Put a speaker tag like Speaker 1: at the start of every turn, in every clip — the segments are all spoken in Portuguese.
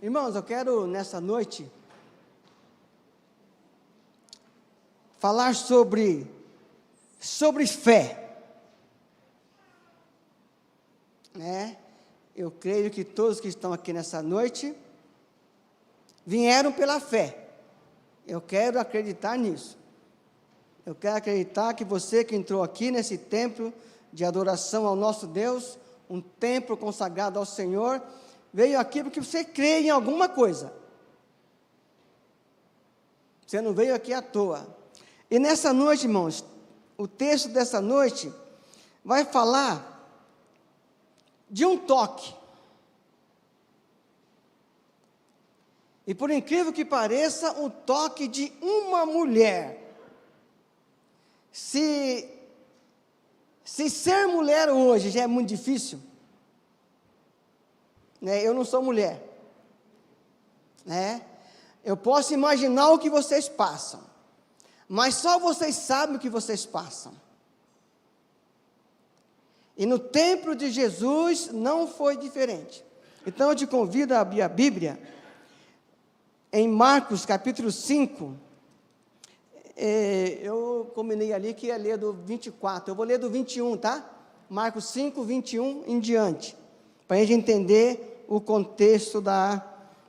Speaker 1: Irmãos, eu quero nessa noite falar sobre fé. Eu creio que todos que estão aqui nessa noite vieram pela fé. Eu quero acreditar nisso. Eu quero acreditar que você que entrou aqui nesse templo de adoração ao nosso Deus, um templo consagrado ao Senhor, veio aqui porque você crê em alguma coisa. Você não veio aqui à toa. E nessa noite, irmãos, o texto dessa noite vai falar de um toque. E por incrível que pareça, um toque de uma mulher. Se ser mulher hoje já é muito difícil, eu não sou mulher, eu posso imaginar o que vocês passam, mas só vocês sabem o que vocês passam. E no templo de Jesus não foi diferente. Então eu te convido a abrir a Bíblia, em Marcos capítulo 5, eu combinei ali que ia ler do 24, eu vou ler do 21, tá? Marcos 5, 21 em diante, para a gente entender o contexto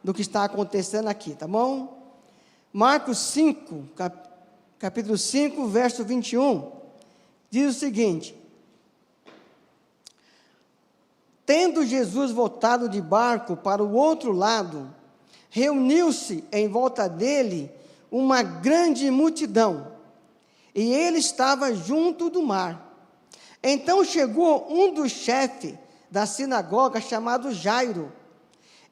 Speaker 1: do que está acontecendo aqui, tá bom? Marcos 5, capítulo 5, verso 21, diz o seguinte: tendo Jesus voltado de barco para o outro lado, reuniu-se em volta dele uma grande multidão, e ele estava junto do mar. Então chegou um dos chefes da sinagoga, chamado Jairo,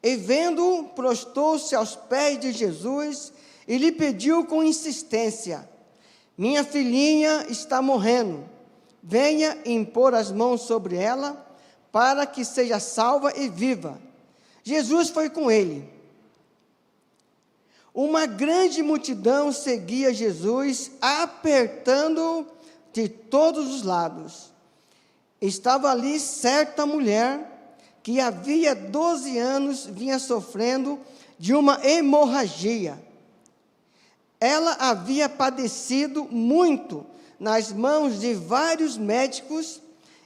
Speaker 1: e vendo-o, prostou-se aos pés de Jesus e lhe pediu com insistência: minha filhinha está morrendo, venha impor as mãos sobre ela, para que seja salva e viva. Jesus foi com ele. Uma grande multidão seguia Jesus, apertando-o de todos os lados. Estava ali certa mulher, que havia 12 anos vinha sofrendo de uma hemorragia. Ela havia padecido muito nas mãos de vários médicos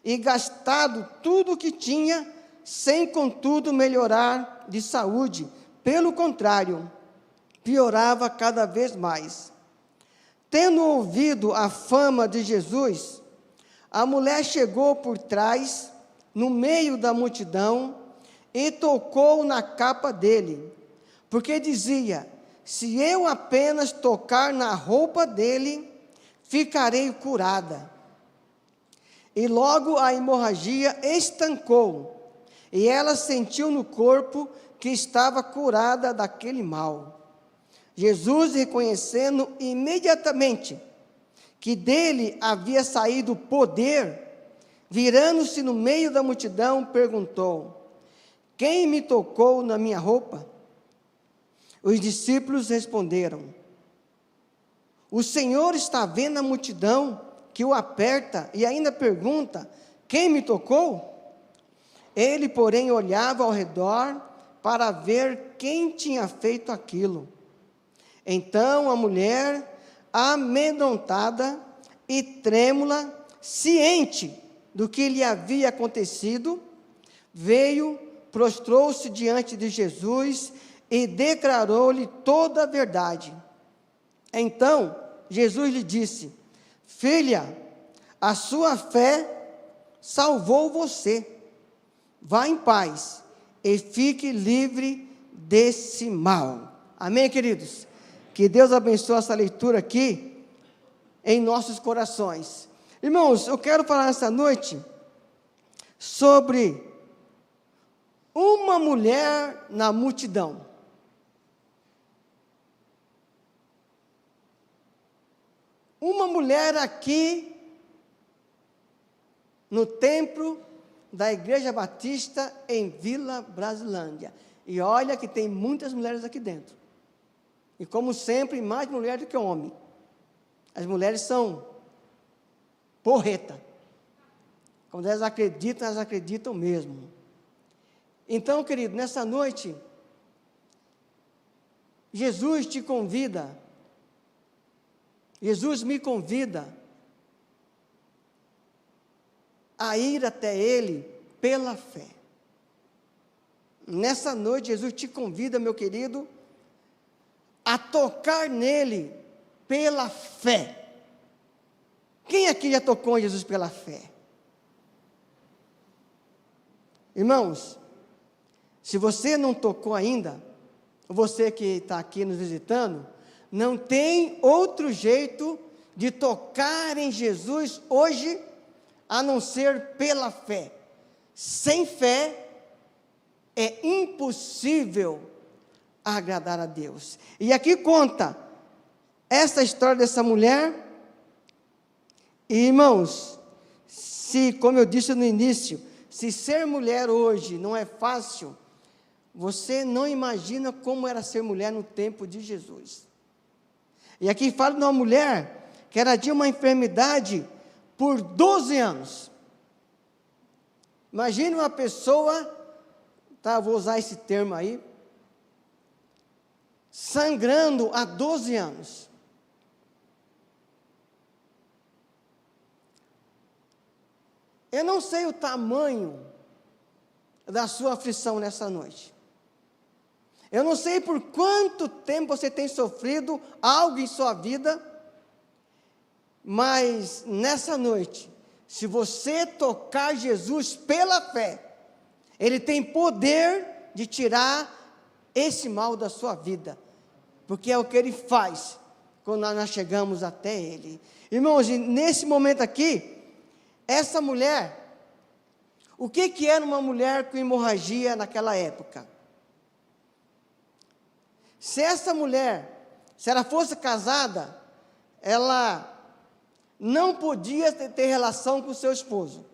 Speaker 1: e gastado tudo o que tinha, sem contudo melhorar de saúde. Pelo contrário, piorava cada vez mais. Tendo ouvido a fama de Jesus, a mulher chegou por trás, no meio da multidão, e tocou na capa dele, porque dizia: se eu apenas tocar na roupa dele, ficarei curada. E logo a hemorragia estancou, e ela sentiu no corpo que estava curada daquele mal. Jesus, reconhecendo imediatamente que dele havia saído poder, virando-se no meio da multidão, perguntou: quem me tocou na minha roupa? Os discípulos responderam: o Senhor está vendo a multidão que o aperta e ainda pergunta: quem me tocou? Ele, porém, olhava ao redor para ver quem tinha feito aquilo. Então a mulher, amedrontada e trêmula, ciente do que lhe havia acontecido, veio, prostrou-se diante de Jesus e declarou-lhe toda a verdade. Então Jesus lhe disse: filha, a sua fé salvou você. Vá em paz e fique livre desse mal. Amém, queridos? Que Deus abençoe essa leitura aqui em nossos corações. Irmãos, eu quero falar essa noite sobre uma mulher na multidão. Uma mulher aqui no templo da Igreja Batista em Vila Brasilândia. E olha que tem muitas mulheres aqui dentro. E como sempre, mais mulher do que homem. As mulheres são porreta. Quando elas acreditam mesmo. Então, querido, nessa noite, Jesus te convida, Jesus me convida a ir até Ele pela fé. Nessa noite, Jesus te convida, meu querido, a tocar nele pela fé. Quem aqui já tocou em Jesus pela fé? Irmãos, se você não tocou ainda, você que está aqui nos visitando, não tem outro jeito de tocar em Jesus hoje, a não ser pela fé. Sem fé, é impossível agradar a Deus. E aqui conta essa história dessa mulher. E, irmãos, se, como eu disse no início, se ser mulher hoje não é fácil, você não imagina como era ser mulher no tempo de Jesus. E aqui fala de uma mulher que ela tinha uma enfermidade por 12 anos. Imagine uma pessoa, vou usar esse termo aí, sangrando há 12 anos. Eu não sei o tamanho da sua aflição nessa noite. Eu não sei por quanto tempo você tem sofrido algo em sua vida, mas nessa noite, se você tocar Jesus pela fé, Ele tem poder de tirar esse mal da sua vida, porque é o que Ele faz quando nós chegamos até Ele. Irmãos, e nesse momento aqui, essa mulher, o que era uma mulher com hemorragia naquela época? Se essa mulher, se ela fosse casada, ela não podia ter relação com o seu esposo,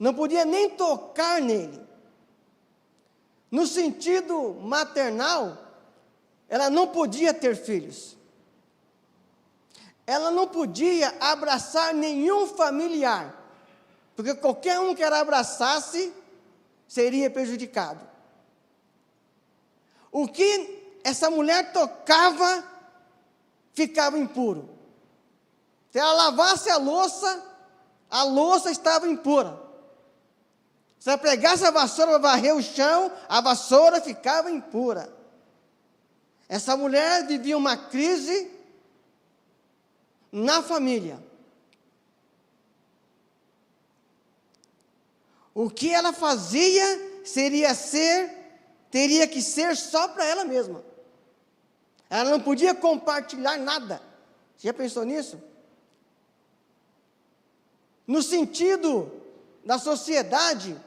Speaker 1: não podia nem tocar nele. No sentido maternal, ela não podia ter filhos, ela não podia abraçar nenhum familiar, porque qualquer um que ela abraçasse, seria prejudicado. O que essa mulher tocava, ficava impuro. Se ela lavasse a louça estava impura. Se ela pregasse a vassoura para varrer o chão, a vassoura ficava impura. Essa mulher vivia uma crise na família. O que ela fazia teria que ser só para ela mesma. Ela não podia compartilhar nada. Você já pensou nisso? No sentido da sociedade,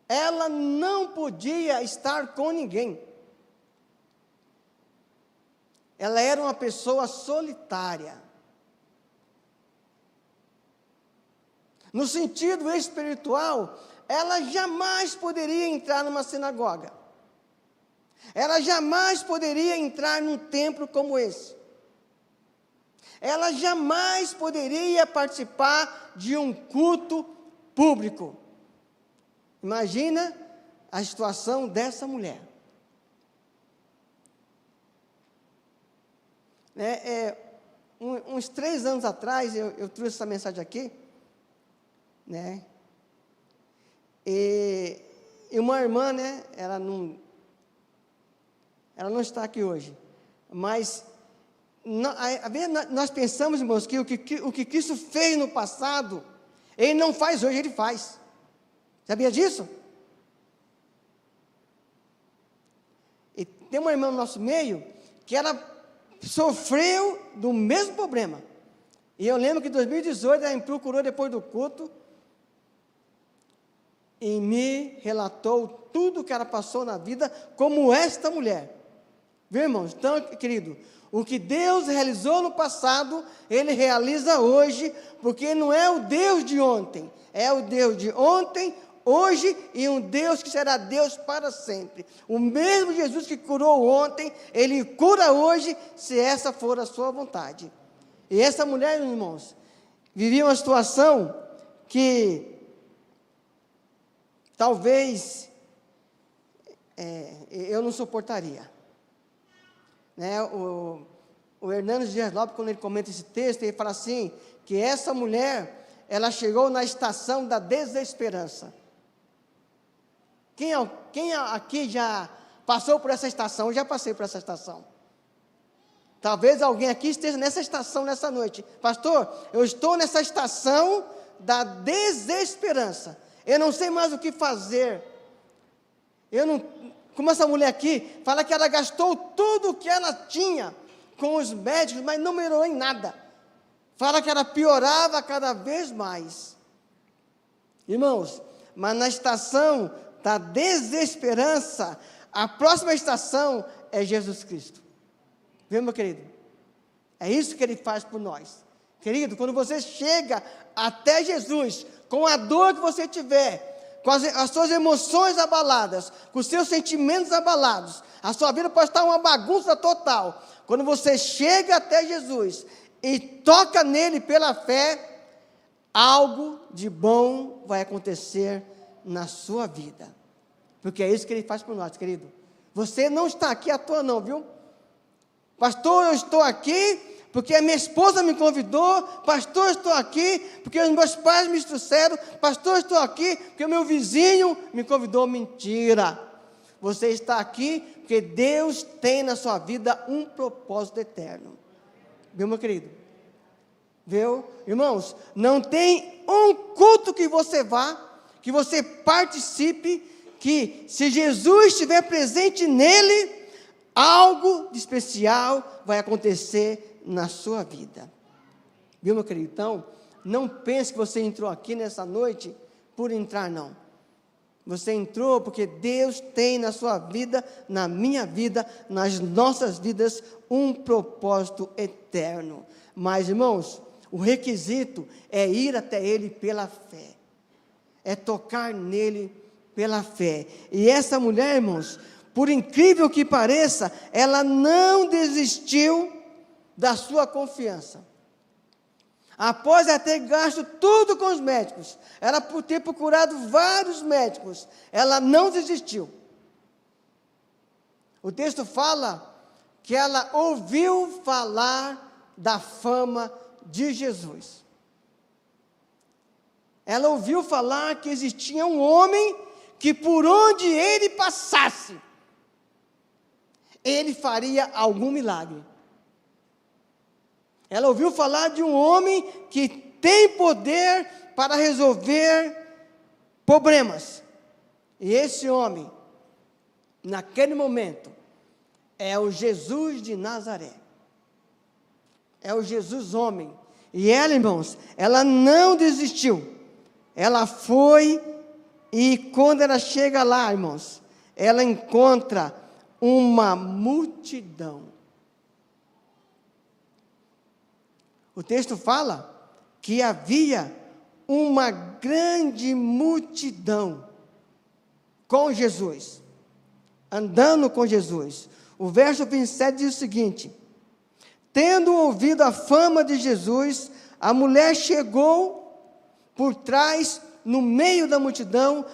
Speaker 1: ela não podia estar com ninguém. Ela era uma pessoa solitária. No sentido espiritual, ela jamais poderia entrar numa sinagoga. Ela jamais poderia entrar num templo como esse. Ela jamais poderia participar de um culto público. Imagina a situação dessa mulher. Uns 3 anos atrás, eu trouxe essa mensagem aqui, né? E uma irmã, né? Ela não está aqui hoje, mas nós pensamos, irmãos, que o que Cristo fez no passado, Ele não faz hoje, Ele faz. Sabia disso? E tem uma irmã no nosso meio, que ela sofreu do mesmo problema. E eu lembro que em 2018, ela me procurou depois do culto, e me relatou tudo que ela passou na vida, como esta mulher. Viu, irmãos? Então, querido, o que Deus realizou no passado, Ele realiza hoje, porque não é o Deus de ontem, é o Deus de ontem, hoje, e um Deus que será Deus para sempre. O mesmo Jesus que curou ontem, Ele cura hoje, se essa for a sua vontade. E essa mulher, irmãos, vivia uma situação que talvez eu não suportaria. né, o Hernandes Dias Lopes, quando ele comenta esse texto, ele fala assim, que essa mulher, ela chegou na estação da desesperança. Quem aqui já passou por essa estação? Eu já passei por essa estação. Talvez alguém aqui esteja nessa estação nessa noite. Pastor, eu estou nessa estação da desesperança. Eu não sei mais o que fazer. Como essa mulher aqui, fala que ela gastou tudo o que ela tinha com os médicos, mas não melhorou em nada. Fala que ela piorava cada vez mais. Irmãos, mas na estação da desesperança, a próxima estação é Jesus Cristo. Viu, meu querido? É isso que Ele faz por nós. Querido, quando você chega até Jesus, com a dor que você tiver, com as suas emoções abaladas, com os seus sentimentos abalados, a sua vida pode estar uma bagunça total. Quando você chega até Jesus e toca nele pela fé, algo de bom vai acontecer na sua vida. Porque é isso que Ele faz por nós, querido. Você não está aqui à toa não, viu? Pastor, eu estou aqui porque a minha esposa me convidou. Pastor, eu estou aqui porque os meus pais me trouxeram. Pastor, eu estou aqui porque o meu vizinho me convidou. Mentira. Você está aqui porque Deus tem na sua vida um propósito eterno. Viu, meu querido? Viu? Irmãos, não tem um culto que você vá, que você participe, que se Jesus estiver presente nele, algo de especial vai acontecer na sua vida. Viu, meu querido? Então, não pense que você entrou aqui nessa noite por entrar, não. Você entrou porque Deus tem na sua vida, na minha vida, nas nossas vidas, um propósito eterno. Mas, irmãos, o requisito é ir até Ele pela fé. É tocar nele pela fé. E essa mulher, irmãos, por incrível que pareça, ela não desistiu da sua confiança. Após ela ter gasto tudo com os médicos, ela por ter procurado vários médicos, ela não desistiu. O texto fala que ela ouviu falar da fama de Jesus. Ela ouviu falar que existia um homem que por onde ele passasse, ele faria algum milagre. Ela ouviu falar de um homem que tem poder para resolver problemas. E esse homem, naquele momento, é o Jesus de Nazaré. É o Jesus homem. E ela, irmãos, ela não desistiu. Ela foi e quando ela chega lá, irmãos, ela encontra uma multidão. O texto fala que havia uma grande multidão com Jesus, andando com Jesus. O verso 27 diz o seguinte: tendo ouvido a fama de Jesus, a mulher chegou por trás, no meio da multidão,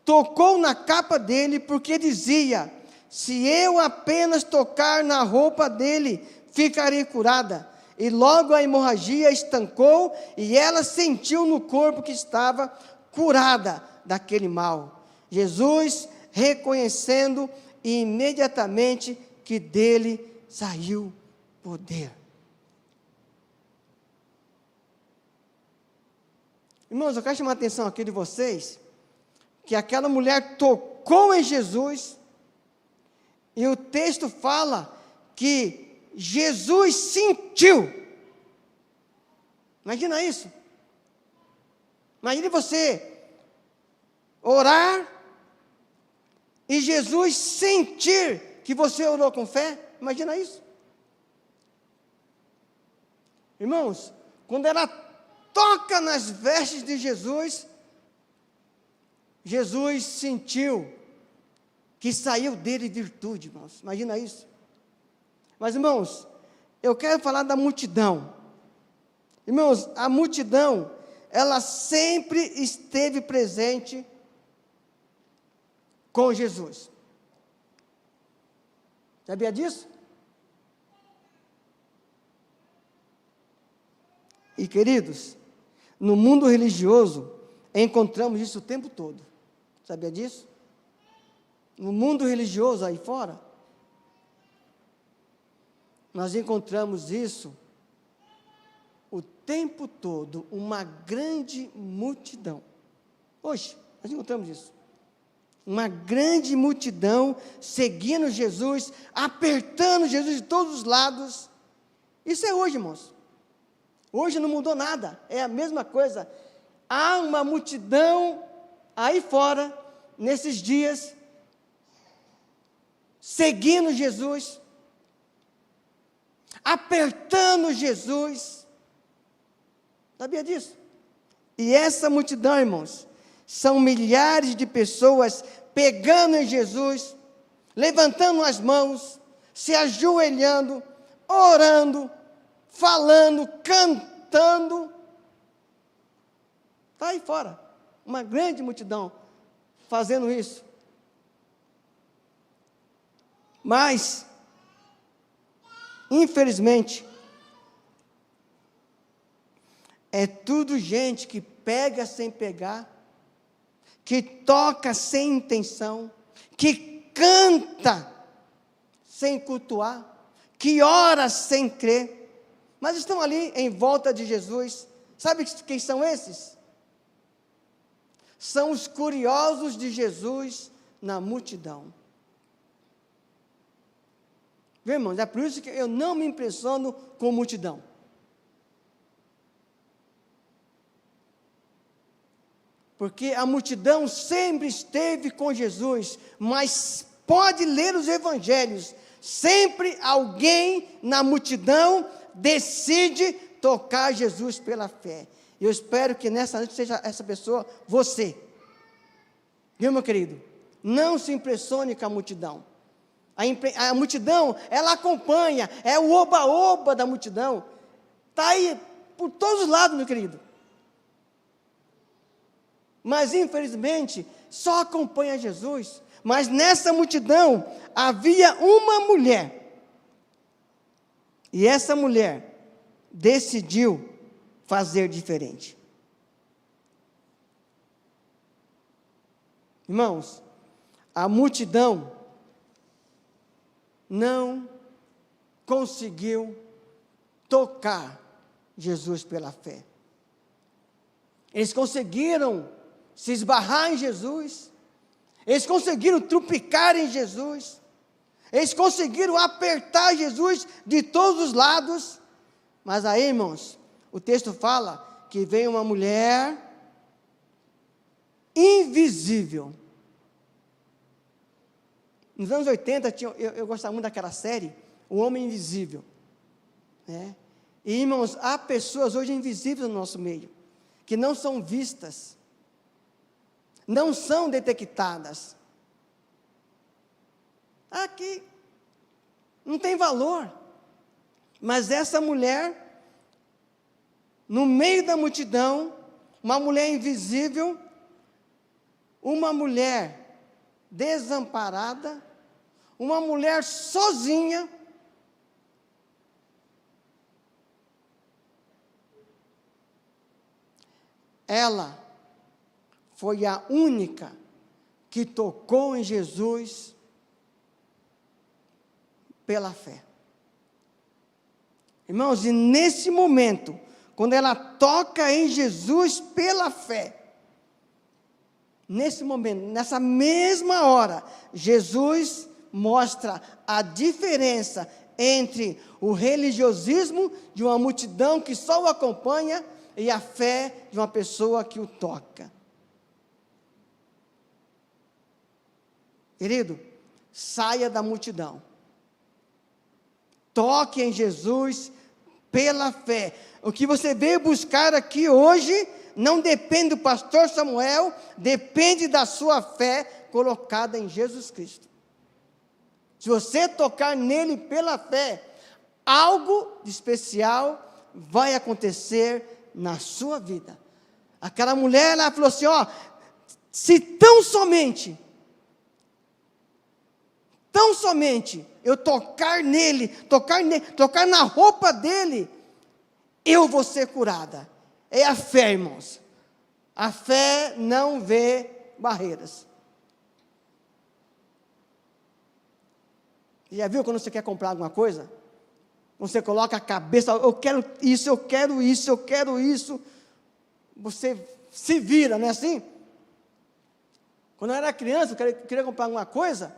Speaker 1: tocou na capa dele, porque dizia: se eu apenas tocar na roupa dele, ficarei curada. E logo a hemorragia estancou, e ela sentiu no corpo que estava curada daquele mal. Jesus, reconhecendo imediatamente que dele saiu poder. Irmãos, eu quero chamar a atenção aqui de vocês, que aquela mulher tocou em Jesus, e o texto fala que Jesus sentiu. Imagina isso. Imagine você orar e Jesus sentir que você orou com fé. Imagina isso. Irmãos, quando ela toca nas vestes de Jesus, Jesus sentiu que saiu dele virtude, irmãos. Imagina isso. Mas, irmãos, eu quero falar da multidão. Irmãos, a multidão, ela sempre esteve presente com Jesus. Sabia disso? E, queridos, no mundo religioso, encontramos isso o tempo todo. Sabia disso? No mundo religioso aí fora, nós encontramos isso o tempo todo, uma grande multidão. Hoje, nós encontramos isso. Uma grande multidão seguindo Jesus, apertando Jesus de todos os lados. Isso é hoje, irmãos. Hoje não mudou nada, é a mesma coisa. Há uma multidão aí fora, nesses dias, seguindo Jesus, apertando Jesus. Sabia disso? E essa multidão, irmãos, são milhares de pessoas pegando em Jesus, levantando as mãos, se ajoelhando, orando, falando, cantando. Está aí fora, uma grande multidão fazendo isso. Mas, infelizmente, é tudo gente que pega sem pegar, que toca sem intenção, que canta sem cultuar, que ora sem crer, mas estão ali em volta de Jesus. Sabe quem são esses? São os curiosos de Jesus na multidão. Viu, irmãos? É por isso que eu não me impressiono com multidão. Porque a multidão sempre esteve com Jesus, mas pode ler os evangelhos, sempre alguém na multidão decide tocar Jesus pela fé. Eu espero que nessa noite seja essa pessoa, você. Viu, meu querido? Não se impressione com a multidão. A multidão, ela acompanha, é o oba-oba da multidão. Está aí por todos os lados, meu querido. Mas, infelizmente, só acompanha Jesus. Mas nessa multidão havia uma mulher. E essa mulher decidiu fazer diferente. Irmãos, a multidão não conseguiu tocar Jesus pela fé. Eles conseguiram se esbarrar em Jesus, eles conseguiram trupicar em Jesus, eles conseguiram apertar Jesus de todos os lados, mas aí, irmãos, o texto fala que veio uma mulher invisível. Nos anos 80, eu gostava muito daquela série, O Homem Invisível. Né? E, irmãos, há pessoas hoje invisíveis no nosso meio, que não são vistas, não são detectadas. Aqui não tem valor. Mas essa mulher, no meio da multidão, uma mulher invisível, uma mulher desamparada, uma mulher sozinha, ela foi a única que tocou em Jesus pela fé. Irmãos, e nesse momento, quando ela toca em Jesus pela fé, nesse momento, nessa mesma hora, Jesus mostra a diferença entre o religiosismo de uma multidão que só o acompanha e a fé de uma pessoa que o toca. Querido, saia da multidão. Toque em Jesus pela fé. O que você veio buscar aqui hoje não depende do pastor Samuel, depende da sua fé colocada em Jesus Cristo. Se você tocar nele pela fé, algo de especial vai acontecer na sua vida. Aquela mulher, ela falou assim, ó, se tão somente eu tocar nele, tocar na roupa dele, eu vou ser curada. É a fé, irmãos. A fé não vê barreiras. Já viu quando você quer comprar alguma coisa? Você coloca a cabeça, eu quero isso, eu quero isso, eu quero isso. Você se vira, não é assim? Quando eu era criança, eu queria comprar alguma coisa,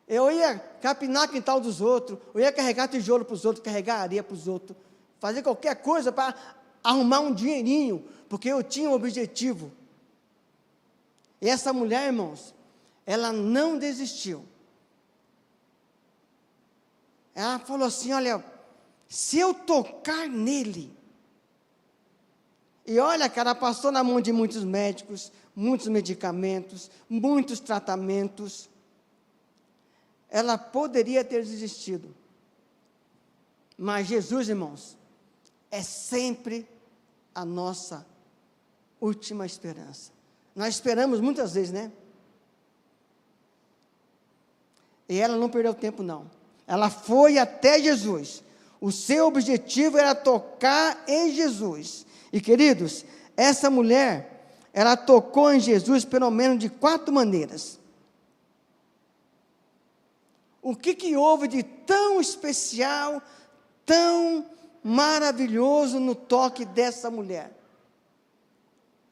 Speaker 1: eu ia capinar o quintal dos outros, eu ia carregar tijolo para os outros, carregar areia para os outros, fazer qualquer coisa para arrumar um dinheirinho, porque eu tinha um objetivo. E essa mulher, irmãos, ela não desistiu. Ela falou assim, olha, se eu tocar nele, e olha, cara, passou na mão de muitos médicos, muitos medicamentos, muitos tratamentos, ela poderia ter desistido. Mas Jesus, irmãos, é sempre a nossa última esperança. Nós esperamos muitas vezes, né? E ela não perdeu tempo, não. Ela foi até Jesus. O seu objetivo era tocar em Jesus. E, queridos, essa mulher, ela tocou em Jesus pelo menos de 4 maneiras. O que houve de tão especial, tão maravilhoso no toque dessa mulher?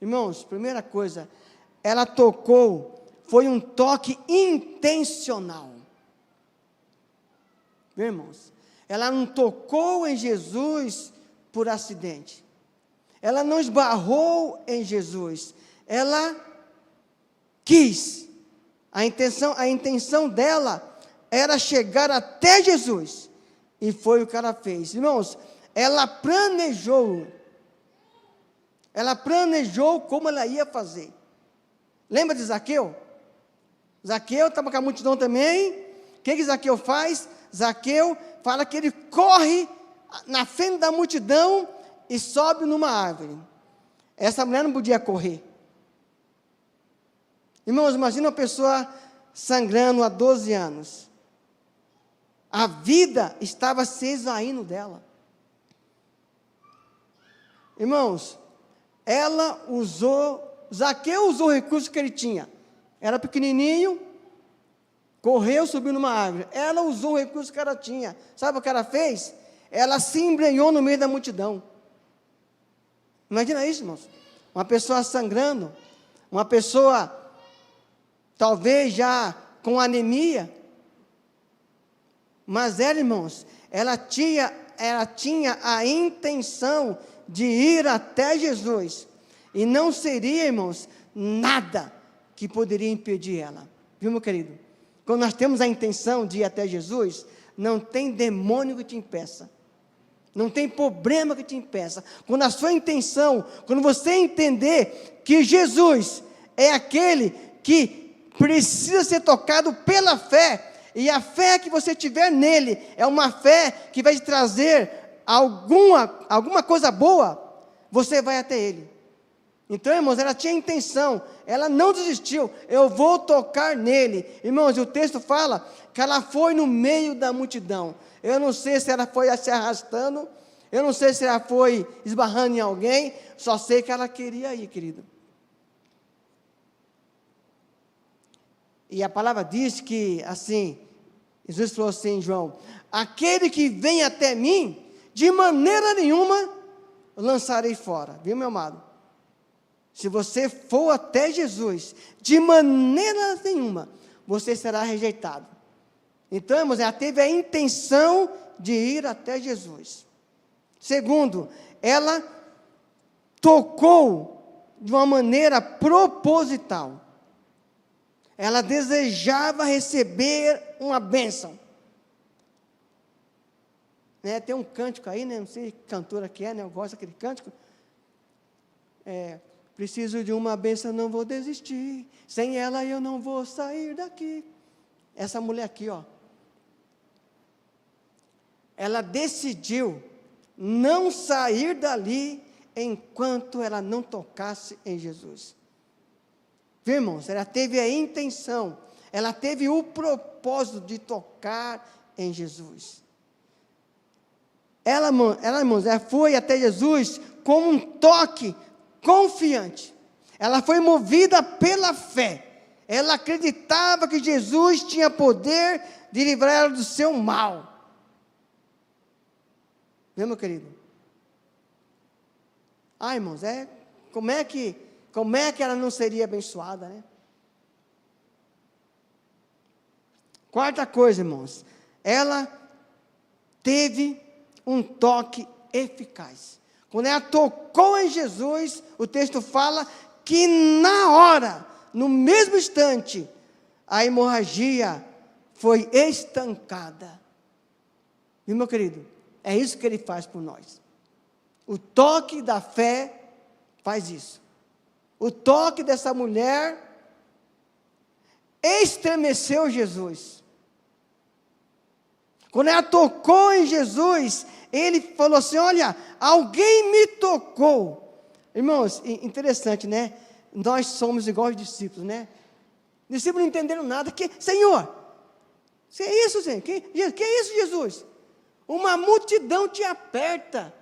Speaker 1: Irmãos, primeira coisa, ela tocou, foi um toque intencional. Viu, irmãos? Ela não tocou em Jesus por acidente. Ela não esbarrou em Jesus. Ela quis. A intenção dela era chegar até Jesus. E foi o que ela fez. Irmãos, ela planejou. Ela planejou como ela ia fazer. Lembra de Zaqueu? Zaqueu estava com a multidão também. O que Zaqueu faz? Zaqueu fala que ele corre na frente da multidão e sobe numa árvore. Essa mulher não podia correr. Irmãos, imagina uma pessoa sangrando há 12 anos. A vida estava se esvaindo dela. Irmãos, Zaqueu usou o recurso que ele tinha. Era pequenininho, correu, subiu numa árvore. Ela usou o recurso que ela tinha. Sabe o que ela fez? Ela se embrenhou no meio da multidão. Imagina isso, irmãos. Uma pessoa sangrando, uma pessoa talvez já com anemia. Mas ela, irmãos, ela tinha a intenção de ir até Jesus. E não seria, irmãos, nada que poderia impedir ela. Viu, meu querido? Quando nós temos a intenção de ir até Jesus, não tem demônio que te impeça. Não tem problema que te impeça. Quando a sua intenção, quando você entender que Jesus é aquele que precisa ser tocado pela fé, e a fé que você tiver nele é uma fé que vai te trazer alguma coisa boa, você vai até ele. Então, irmãos, ela tinha intenção, ela não desistiu, eu vou tocar nele. Irmãos, o texto fala que ela foi no meio da multidão. Eu não sei se ela foi se arrastando, eu não sei se ela foi esbarrando em alguém, só sei que ela queria ir, querido. E a palavra diz que, assim, Jesus falou assim, João, aquele que vem até mim, de maneira nenhuma, lançarei fora. Viu, meu amado? Se você for até Jesus, de maneira nenhuma, você será rejeitado. Então, irmãos, ela teve a intenção de ir até Jesus. Segundo, ela tocou de uma maneira proposital. Ela desejava receber uma bênção. Né, tem um cântico aí, né, não sei que cantora que é, né, eu gosto daquele cântico. Preciso de uma bênção, não vou desistir. Sem ela eu não vou sair daqui. Essa mulher aqui, ó. Ela decidiu não sair dali enquanto ela não tocasse em Jesus. Viu, irmãos? Ela teve a intenção, ela teve o propósito de tocar em Jesus. irmãos, ela foi até Jesus com um toque confiante. Ela foi movida pela fé. Ela acreditava que Jesus tinha poder de livrar ela do seu mal. Viu, meu querido? Irmãos, como é que ela não seria abençoada, né? Quarta coisa, irmãos, ela teve um toque eficaz. Quando ela tocou em Jesus, o texto fala que na hora, no mesmo instante, a hemorragia foi estancada. Viu, meu querido? É isso que ele faz por nós. O toque da fé faz isso. O toque dessa mulher estremeceu Jesus. Quando ela tocou em Jesus, ele falou assim: olha, alguém me tocou. Irmãos, interessante, né? Nós somos igual os discípulos, né? Os discípulos não entenderam nada. Senhor, que é isso, Senhor? Que é isso, Jesus? Uma multidão te aperta.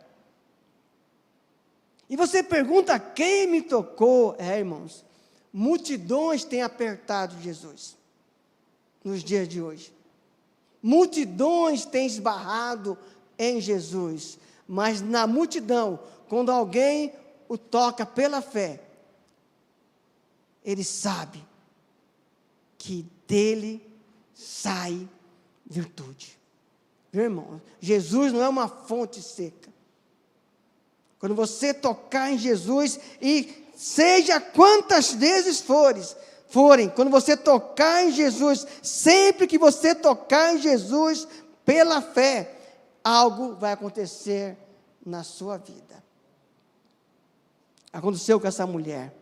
Speaker 1: E você pergunta: quem me tocou? Irmãos, multidões têm apertado Jesus nos dias de hoje. Multidões têm esbarrado em Jesus. Mas na multidão, quando alguém o toca pela fé, ele sabe que dele sai virtude. Meu irmão, Jesus não é uma fonte seca. Quando você tocar em Jesus, e seja quantas vezes forem, quando você tocar em Jesus, sempre que você tocar em Jesus, pela fé, algo vai acontecer na sua vida. Aconteceu com essa mulher.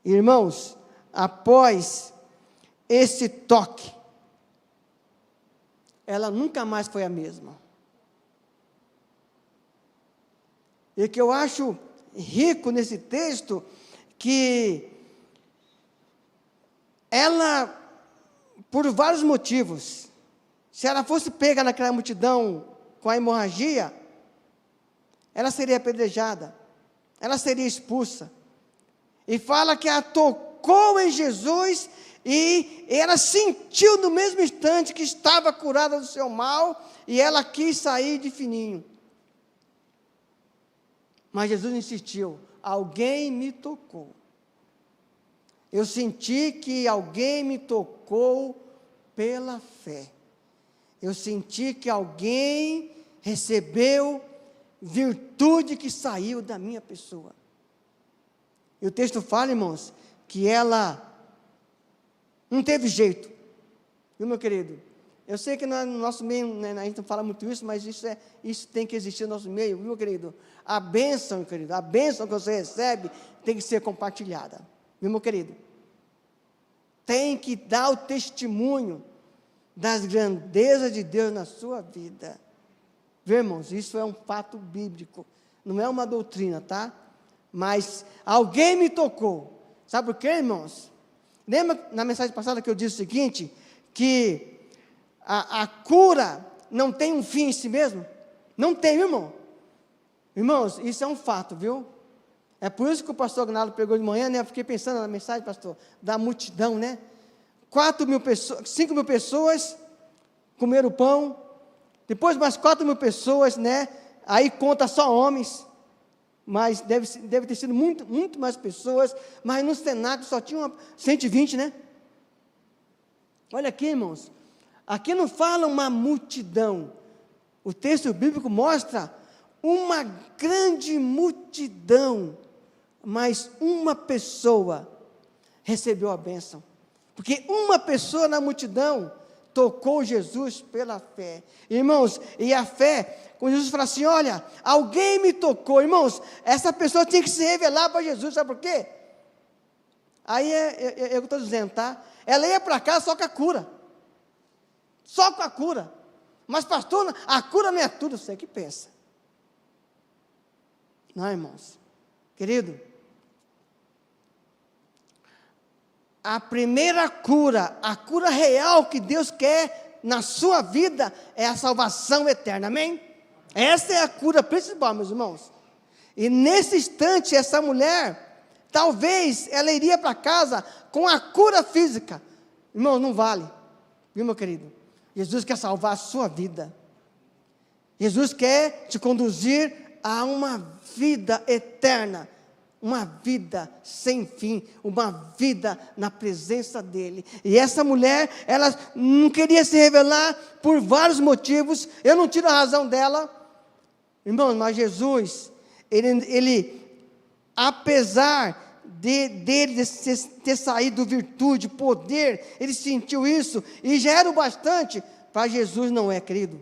Speaker 1: Irmãos, após esse toque, ela nunca mais foi a mesma. E que eu acho rico nesse texto, que ela, por vários motivos, se ela fosse pega naquela multidão com a hemorragia, ela seria apedrejada, ela seria expulsa. E fala que ela tocou em Jesus e ela sentiu no mesmo instante que estava curada do seu mal, e ela quis sair de fininho. Mas Jesus insistiu: alguém me tocou. Eu senti que alguém me tocou pela fé. Eu senti que alguém recebeu virtude que saiu da minha pessoa. E o texto fala, irmãos, que ela não teve jeito. Viu, meu querido? Eu sei que no nosso meio, né, a gente não fala muito isso, mas isso tem que existir no nosso meio, viu, meu querido? A bênção, meu querido, a bênção que você recebe tem que ser compartilhada. Viu, meu querido? Tem que dar o testemunho das grandezas de Deus na sua vida. Viu, irmãos? Isso é um fato bíblico, não é uma doutrina, tá? Mas alguém me tocou. Sabe por quê, irmãos? Lembra na mensagem passada que eu disse o seguinte, que a cura não tem um fim em si mesmo? Não tem, irmão. Irmãos, isso é um fato, viu? É por isso que o pastor Agnaldo pregou de manhã, né? Eu fiquei pensando na mensagem, pastor, da multidão, né? 4.000 pessoas, 5.000 pessoas comeram pão, depois mais 4.000 pessoas, né? Aí conta só homens, mas deve ter sido muito mais pessoas, mas no cenáculo só tinha 120, né? Olha aqui, irmãos, aqui não fala uma multidão, o texto bíblico mostra uma grande multidão, mas uma pessoa recebeu a bênção, porque uma pessoa na multidão tocou Jesus pela fé. Irmãos, e a fé, quando Jesus fala assim: olha, alguém me tocou, irmãos, essa pessoa tinha que se revelar para Jesus, sabe por quê? Aí eu estou dizendo, tá? Ela ia para casa só com a cura, só com a cura, mas pastor, a cura não é tudo, você que pensa. Não, irmãos, querido, a primeira cura, a cura real que Deus quer na sua vida é a salvação eterna, amém? Essa é a cura principal, meus irmãos. E nesse instante, essa mulher, talvez ela iria para casa com a cura física. Irmão, não vale, viu, meu querido? Jesus quer salvar a sua vida. Jesus quer te conduzir a uma vida eterna, uma vida sem fim, uma vida na presença dEle. E essa mulher, ela não queria se revelar por vários motivos. Eu não tiro a razão dela, irmãos, mas Jesus, ele apesar dele ter saído virtude, poder, ele sentiu isso, e já era o bastante. Para Jesus não é, querido.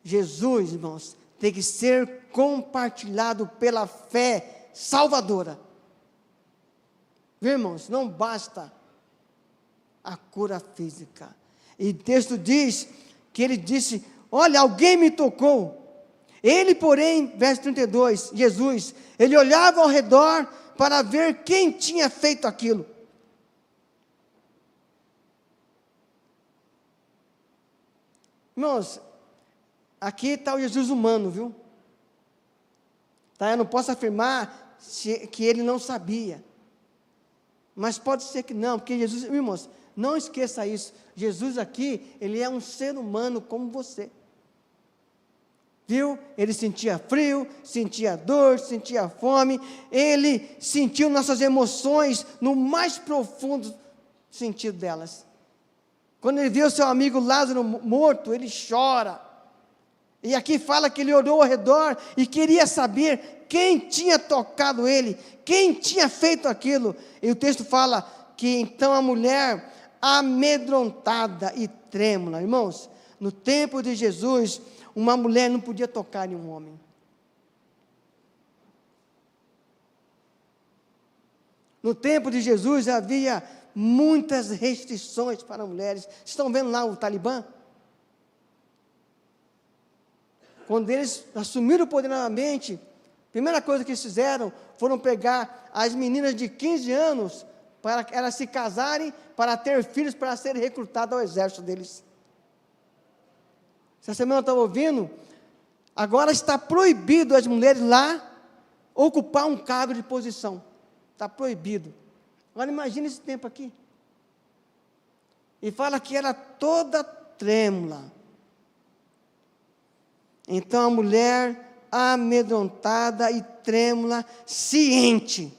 Speaker 1: Jesus, irmãos, tem que ser compartilhado pela fé salvadora. Viu, irmãos? Não basta a cura física. E o texto diz que ele disse: olha, alguém me tocou. Ele, porém, verso 32, Jesus, ele olhava ao redor para ver quem tinha feito aquilo. Irmãos, aqui está o Jesus humano, viu? Tá, eu não posso afirmar que ele não sabia. Mas pode ser que não, porque Jesus, irmãos, não esqueça isso. Jesus aqui, ele é um ser humano como você. Viu? Ele sentia frio, sentia dor, sentia fome. Ele sentiu nossas emoções no mais profundo sentido delas. Quando ele viu seu amigo Lázaro morto, ele chora. E aqui fala que ele olhou ao redor e queria saber quem tinha tocado ele, quem tinha feito aquilo. E o texto fala que então a mulher, amedrontada e trêmula, irmãos, no tempo de Jesus, uma mulher não podia tocar em um homem. No tempo de Jesus havia muitas restrições para mulheres. Estão vendo lá o Talibã? Quando eles assumiram o poder novamente, a primeira coisa que eles fizeram foram pegar as meninas de 15 anos para elas se casarem, para ter filhos, para serem recrutadas ao exército deles. Essa semana eu estava ouvindo, agora está proibido as mulheres lá ocupar um cargo de posição. Está proibido. Agora imagine esse tempo aqui. E fala que era toda trêmula. Então a mulher, amedrontada e trêmula, ciente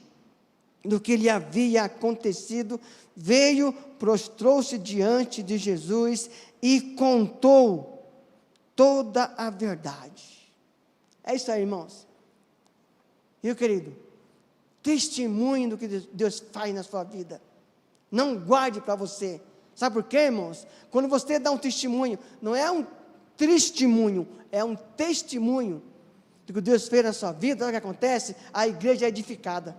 Speaker 1: do que lhe havia acontecido, veio, prostrou-se diante de Jesus e contou toda a verdade. É isso aí, irmãos. Viu, querido? Testemunho do que Deus faz na sua vida. Não guarde para você. Sabe por quê, irmãos? Quando você dá um testemunho, não é um testemunho, é um testemunho do que Deus fez na sua vida. Sabe o que acontece? A igreja é edificada.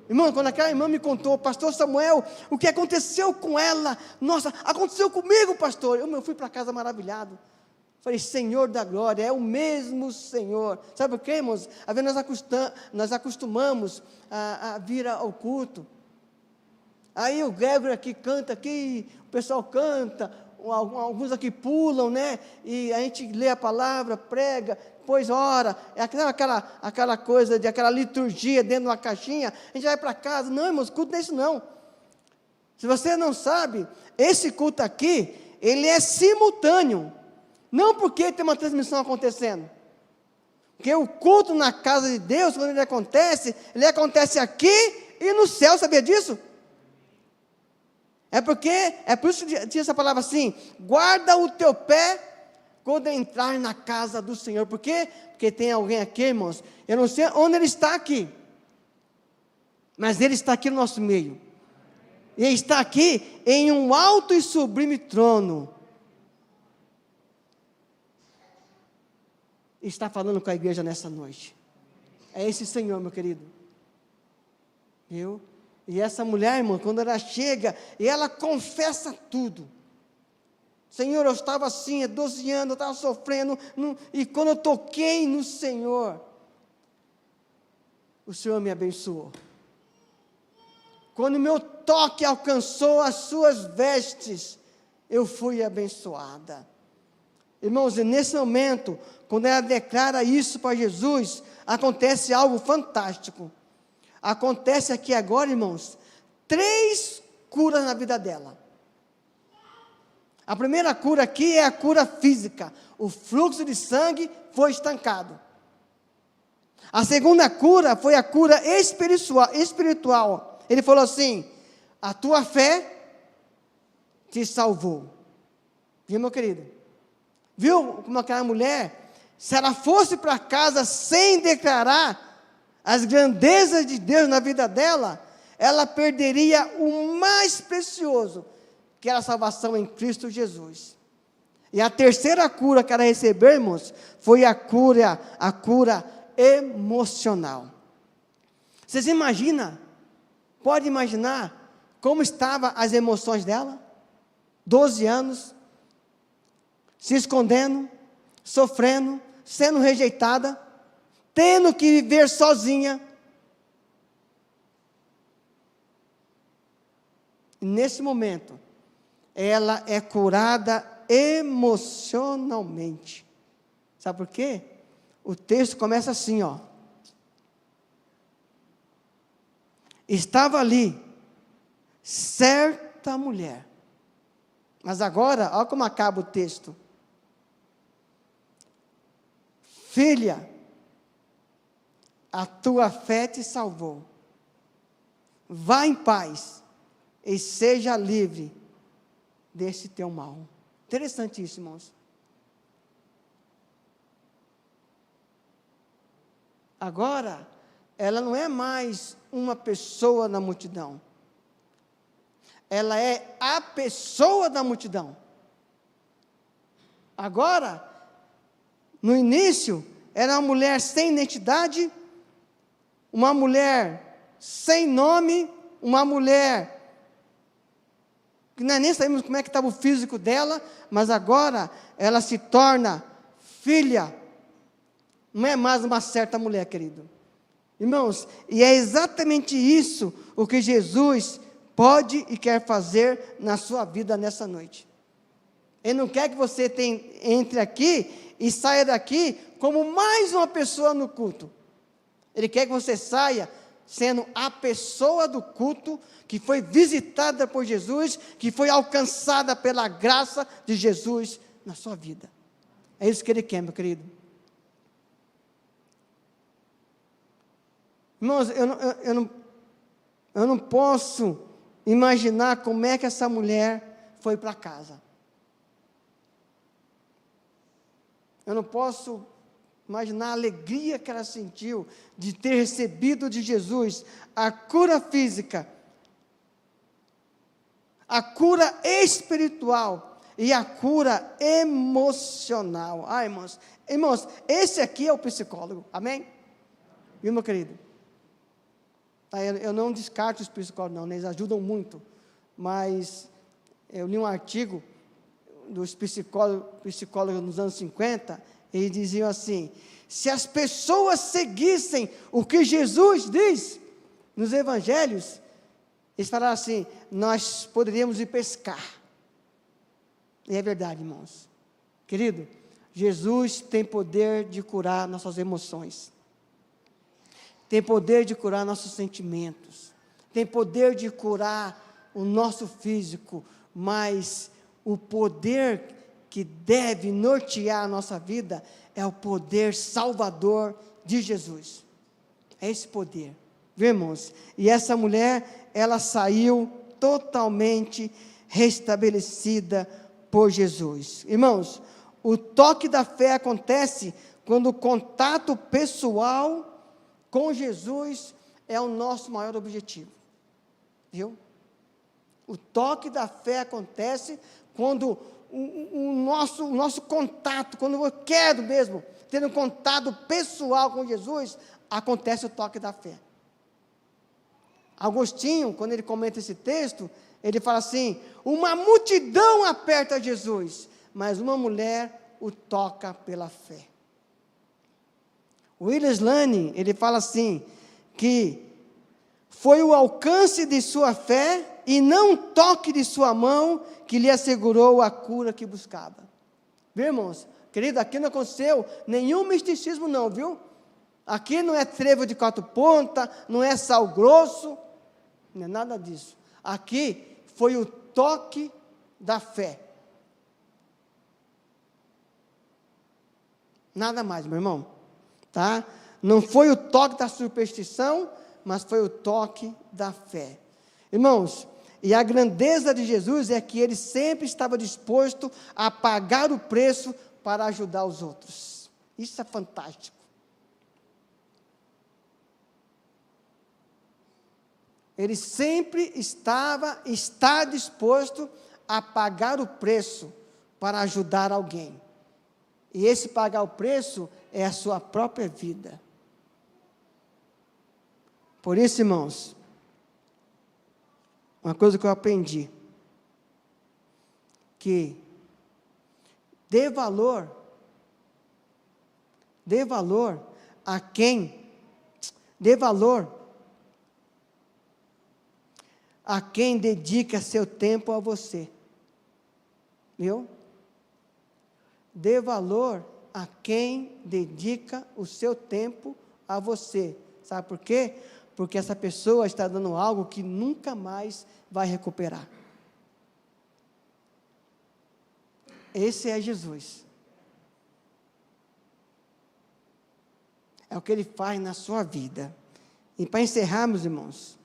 Speaker 1: Irmão, quando aquela irmã me contou, pastor Samuel, o que aconteceu com ela, nossa, aconteceu comigo, pastor. Eu fui para casa maravilhado. Falei, Senhor da glória, é o mesmo Senhor. Sabe por quê, irmãos? Às vezes nós acostumamos a vir ao culto. Aí o Gregor aqui canta, aqui, o pessoal canta, alguns aqui pulam, né? E a gente lê a palavra, prega, depois ora. É aquela coisa, aquela liturgia dentro de uma caixinha, a gente vai para casa. Não, irmãos, culto não é isso não. Se você não sabe, esse culto aqui, ele é simultâneo. Não porque tem uma transmissão acontecendo. Porque o culto na casa de Deus, quando ele acontece aqui e no céu, sabia disso? É por isso que tinha essa palavra assim, guarda o teu pé quando entrar na casa do Senhor. Por quê? Porque tem alguém aqui, irmãos, eu não sei onde ele está aqui, mas ele está aqui no nosso meio. Ele está aqui em um alto e sublime trono. Está falando com a igreja nessa noite. É esse Senhor, meu querido. Viu? E essa mulher, irmão, quando ela chega, e ela confessa tudo. Senhor, eu estava assim, há 12 anos, eu estava sofrendo, e quando eu toquei no Senhor, o Senhor me abençoou. Quando o meu toque alcançou as suas vestes, eu fui abençoada. Irmãos, e nesse momento, quando ela declara isso para Jesus, acontece algo fantástico. Acontece aqui agora, irmãos, 3 curas na vida dela. A primeira cura aqui é a cura física. O fluxo de sangue foi estancado. A segunda cura foi a cura espiritual. Ele falou assim: a tua fé te salvou. Viu, meu querido? Viu como aquela mulher, se ela fosse para casa sem declarar as grandezas de Deus na vida dela, ela perderia o mais precioso, que era a salvação em Cristo Jesus. E a terceira cura que ela recebeu, irmãos, foi a cura emocional. Vocês imaginam? Pode imaginar como estavam as emoções dela? 12 anos, se escondendo, sofrendo, sendo rejeitada, tendo que viver sozinha. E nesse momento, ela é curada emocionalmente. Sabe por quê? O texto começa assim, ó. Estava ali certa mulher. Mas agora, olha como acaba o texto. Filha, a tua fé te salvou. Vá em paz e seja livre desse teu mal. Interessante isso, irmãos. Agora, ela não é mais uma pessoa na multidão. Ela é a pessoa da multidão. Agora, no início, era uma mulher sem identidade, uma mulher sem nome, uma mulher que nós nem sabemos como é que estava o físico dela, mas agora ela se torna filha. Não é mais uma certa mulher, querido. Irmãos, e é exatamente isso o que Jesus pode e quer fazer na sua vida nessa noite. Ele não quer que você entre aqui e saia daqui como mais uma pessoa no culto. Ele quer que você saia sendo a pessoa do culto, que foi visitada por Jesus, que foi alcançada pela graça de Jesus na sua vida. É isso que Ele quer, meu querido. Irmãos, eu não posso imaginar como é que essa mulher foi para casa. Eu não posso imaginar a alegria que ela sentiu de ter recebido de Jesus a cura física, a cura espiritual e a cura emocional. Ah, irmãos, esse aqui é o psicólogo, amém? Viu, meu querido? Eu não descarto os psicólogos, não, eles ajudam muito, mas eu li um artigo dos psicólogos nos anos 50, eles diziam assim: se as pessoas seguissem o que Jesus diz nos evangelhos, eles falaram assim, nós poderíamos ir pescar. E é verdade, irmãos. Querido, Jesus tem poder de curar nossas emoções. Tem poder de curar nossos sentimentos, tem poder de curar o nosso físico, mas o poder que deve nortear a nossa vida é o poder salvador de Jesus. É esse poder, viu, irmãos? E essa mulher, ela saiu totalmente restabelecida por Jesus. Irmãos, o toque da fé acontece quando o contato pessoal com Jesus é o nosso maior objetivo, viu? O toque da fé acontece quando o nosso contato, quando eu quero mesmo ter um contato pessoal com Jesus, acontece o toque da fé. Agostinho, quando ele comenta esse texto, ele fala assim, uma multidão aperta Jesus, mas uma mulher o toca pela fé. Willis Lane, ele fala assim, que foi o alcance de sua fé e não o toque de sua mão que lhe assegurou a cura que buscava. Viu, irmãos? Querido, aqui não aconteceu nenhum misticismo não, viu? Aqui não é trevo de 4 pontas, não é sal grosso, não é nada disso. Aqui foi o toque da fé. Nada mais, meu irmão, tá? Não foi o toque da superstição, mas foi o toque da fé. Irmãos, e a grandeza de Jesus é que ele sempre estava disposto a pagar o preço para ajudar os outros. Isso é fantástico. Ele sempre está disposto a pagar o preço para ajudar alguém. E esse pagar o preço é a sua própria vida. Por isso, irmãos, uma coisa que eu aprendi, que dê valor a quem dedica seu tempo a você, viu? Dê valor a quem dedica o seu tempo a você, sabe por quê? Porque essa pessoa está dando algo que nunca mais vai recuperar. Esse é Jesus. É o que Ele faz na sua vida. E para encerrar, meus irmãos,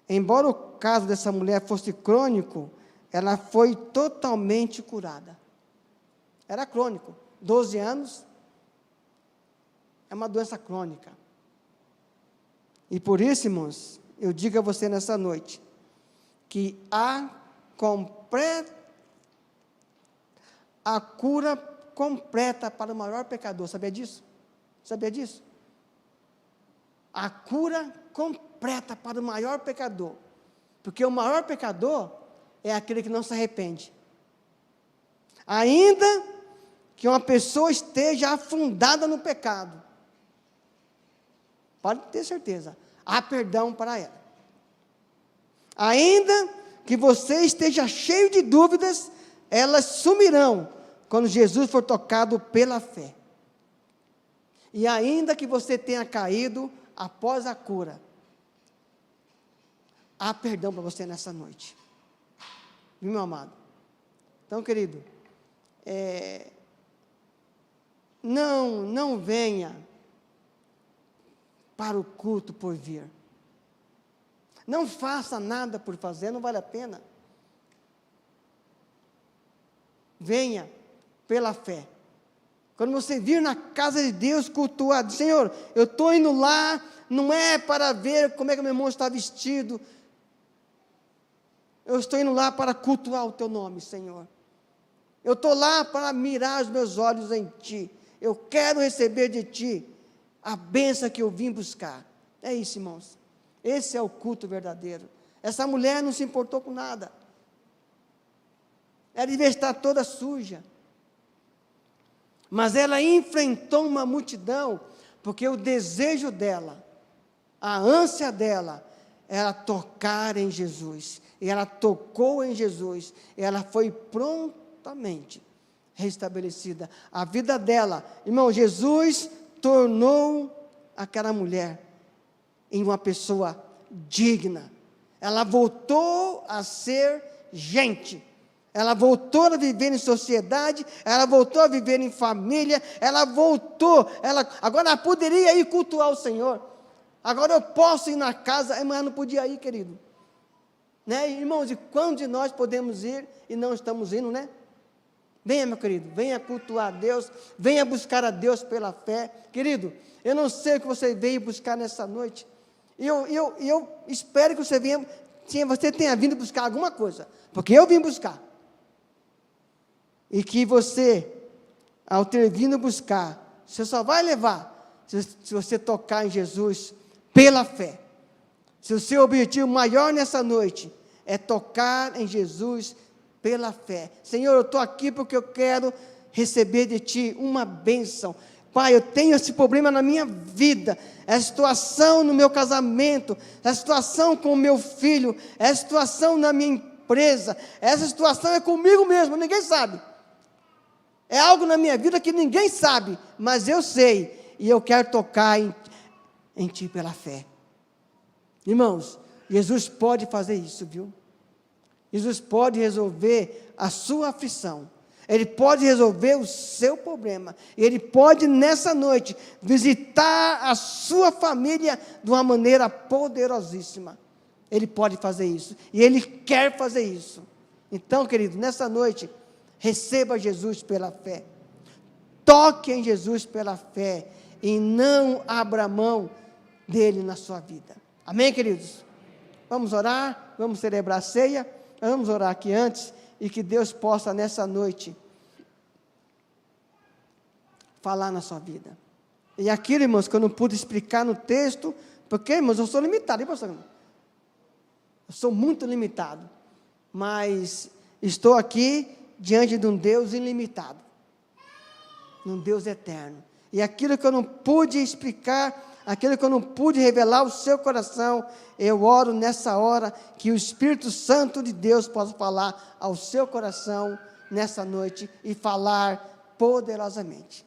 Speaker 1: embora o caso dessa mulher fosse crônico, ela foi totalmente curada. Era crônico, 12 anos, é uma doença crônica. E por isso, irmãos, eu digo a você nessa noite, que há cura completa para o maior pecador. Sabia disso? Sabia disso? A cura completa para o maior pecador. Porque o maior pecador é aquele que não se arrepende. Ainda que uma pessoa esteja afundada no pecado, pode ter certeza, há perdão para ela. Ainda que você esteja cheio de dúvidas, elas sumirão quando Jesus for tocado pela fé. E ainda que você tenha caído após a cura, há perdão para você nessa noite. Viu, meu amado? Então, querido, não venha para o culto por vir. Não faça nada por fazer, não vale a pena. Venha pela fé. Quando você vir na casa de Deus cultuar, Senhor, eu estou indo lá, não é para ver como é que meu irmão está vestido. Eu estou indo lá para cultuar o teu nome, Senhor. Eu estou lá para mirar os meus olhos em Ti. Eu quero receber de Ti a bênção que eu vim buscar. É isso, irmãos. Esse é o culto verdadeiro. Essa mulher não se importou com nada. Ela devia estar toda suja. Mas ela enfrentou uma multidão, porque o desejo dela, a ânsia dela, era tocar em Jesus. E ela tocou em Jesus. E ela foi prontamente restabelecida. A vida dela, irmão, Jesus tornou aquela mulher em uma pessoa digna. Ela voltou a ser gente. Ela voltou a viver em sociedade, ela voltou a viver em família, agora ela poderia ir cultuar o Senhor. Agora eu posso ir na casa, mas não podia ir, querido. Né? Irmãos, e quando de nós podemos ir e não estamos indo, né? Venha, meu querido, venha cultuar a Deus, venha buscar a Deus pela fé. Querido, eu não sei o que você veio buscar nessa noite. Eu espero que você tenha vindo buscar alguma coisa, porque eu vim buscar. E que você, ao ter vindo buscar, você só vai levar se você tocar em Jesus pela fé. Se o seu objetivo maior nessa noite é tocar em Jesus pela fé. Senhor, eu estou aqui porque eu quero receber de Ti uma bênção. Pai, eu tenho esse problema na minha vida, essa situação no meu casamento, essa situação com o meu filho, essa situação na minha empresa, essa situação é comigo mesmo, ninguém sabe. É algo na minha vida que ninguém sabe, mas eu sei, e eu quero tocar em ti pela fé. Irmãos, Jesus pode fazer isso, viu? Jesus pode resolver a sua aflição. Ele pode resolver o seu problema. Ele pode, nessa noite, visitar a sua família de uma maneira poderosíssima. Ele pode fazer isso. E Ele quer fazer isso. Então, querido, nessa noite, receba Jesus pela fé. Toque em Jesus pela fé. E não abra mão dele na sua vida. Amém, queridos? Vamos orar, vamos celebrar a ceia. Vamos orar aqui antes. E que Deus possa, nessa noite, falar na sua vida. E aquilo, irmãos, que eu não pude explicar no texto, porque, irmãos, eu sou limitado, hein, pastor? Eu sou muito limitado, mas estou aqui diante de um Deus ilimitado, um Deus eterno. E aquilo que eu não pude explicar, aquilo que eu não pude revelar ao seu coração, eu oro nessa hora que o Espírito Santo de Deus possa falar ao seu coração nessa noite e falar poderosamente.